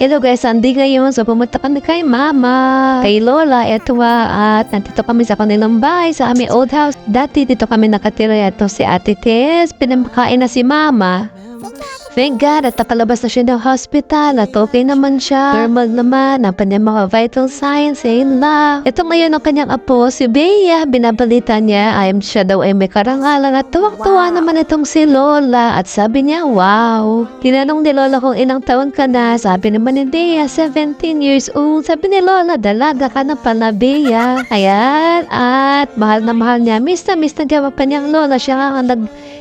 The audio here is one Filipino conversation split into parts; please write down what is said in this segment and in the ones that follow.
Hello guys, Andy ngayon. So pumunta kami kay Mama, kay Lola, eto at nandito kami sa kanilang bahay, sa aming old house. Dati dito kami nakatira, eto si Ate Tess, pinamakain na si Mama. Thank God at nakalabas na siya ng hospital at okay naman siya. Normal naman ang kanyang mga vital signs, ayun lang. Ito ngayon ang kanyang apo, si Bea. Binabalita niya, siya daw ay may karangalan at tuwang-tuwa naman itong si Lola. At sabi niya, wow. Tinanong ni Lola kung ilang taon ka na. Sabi naman ni Bea, 17 years old. Sabi ni Lola, dalaga ka na pala, Bea. Ayan, at mahal na mahal niya. Miss na gawag pa niyang Lola. Siya nga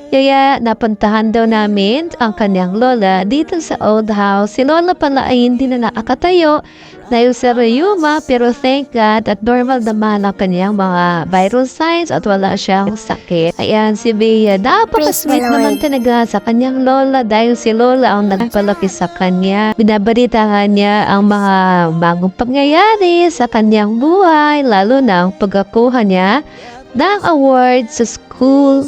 Kaya napuntahan daw namin ang kanyang lola dito sa old house. Si Lola pala ay hindi na nakakatayo dahil sa rheuma, pero thank God at normal naman ang kanyang mga vital signs at wala siyang sakit. Ayan, si Bea, napaka-sweet naman talaga sa kanyang lola dahil si Lola ang nagpalaki sa kanya. Binabalitahan niya ang mga bagong pangyayari sa kanyang buhay, lalo na ang pagkakuha niya ng award sa school.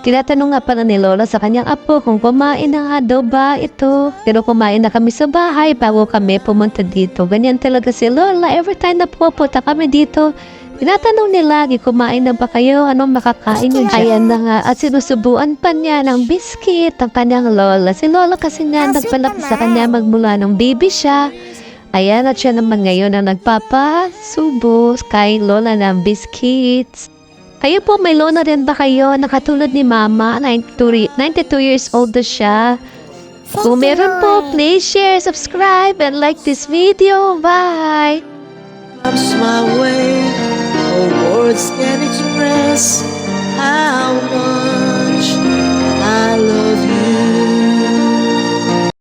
Tinatanong nga pala ni Lola sa kanyang apo kung kumain na nga daw ba ito. Pero kumain na kami sa bahay bago kami pumunta dito. Ganyan talaga si Lola. Every time na pupunta kami dito, tinatanong niya lagi, kumain na ba kayo? Anong makakain niyo dyan? Ayan na nga. At sinusubuan pa niya ng biscuit ang kanyang Lola. Si Lola kasi nga nagpalaki sa kanya magmula nung baby siya. Ayan, at siya naman ngayon ang nagpapasubo kay Lola ng biscuits. Kayo po, may lola rin ba kayo? Nakatulad ni Mama, 92 years old na siya. Kung meron po, please share, subscribe, and like this video. Bye! Comes my way, no words can express how much